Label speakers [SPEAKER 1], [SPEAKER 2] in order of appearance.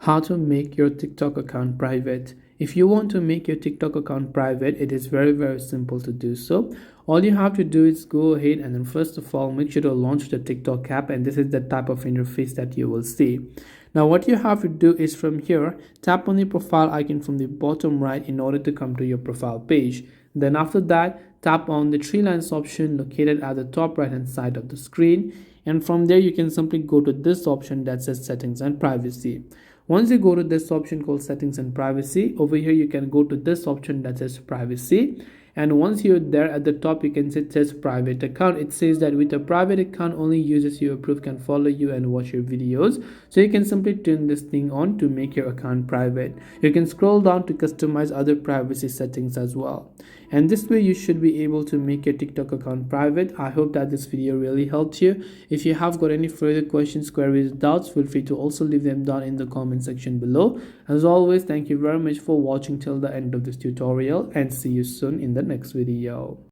[SPEAKER 1] How to make your TikTok account private. If you want to make your TikTok account private, it is very simple to do so. All you have to do is go ahead and then first of all make sure to launch the TikTok app, and this is the type of interface that you will see. Now what you have to do is from here tap on the profile icon from the bottom right in order to come to your profile page. Then after that tap on the three lines option located at the top right hand side of the screen, and from there you can simply go to this option that says settings and privacy. Once you go to this option called settings and privacy, over here you can go to this option that says privacy, and once you're there at the top you can see it says private account. It says that with a private account only users you approve can follow you and watch your videos, so you can simply turn this thing on to make your account private. You can scroll down to customize other privacy settings as well, and this way you should be able to make your TikTok account private. I hope that this video really helped you. If you have got any further questions, queries, doubts, feel free to also leave them down in the comment section below. As always, thank you very much for watching till the end of this tutorial, and see you soon in the next video.